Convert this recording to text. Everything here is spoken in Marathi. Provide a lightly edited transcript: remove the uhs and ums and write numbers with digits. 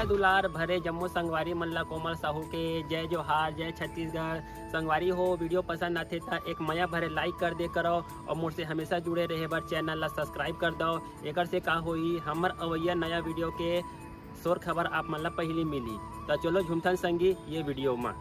दुलार भरे जम्मू संगवारी मन ला कोमल साहू के जय जोहार, जय छत्तीसगढ़। संगवारी हो वीडियो पसंद आथे तो एक मया भरे लाइक कर दे करो और मुझसे हमेशा जुड़े रहे बर चैनल ला सब्सक्राइब कर दो। एकर से का होई हमर अवैया नया वीडियो के शोर खबर आप मन ला पहले मिली। तो चलो झुमथन संगी ये वीडियो में।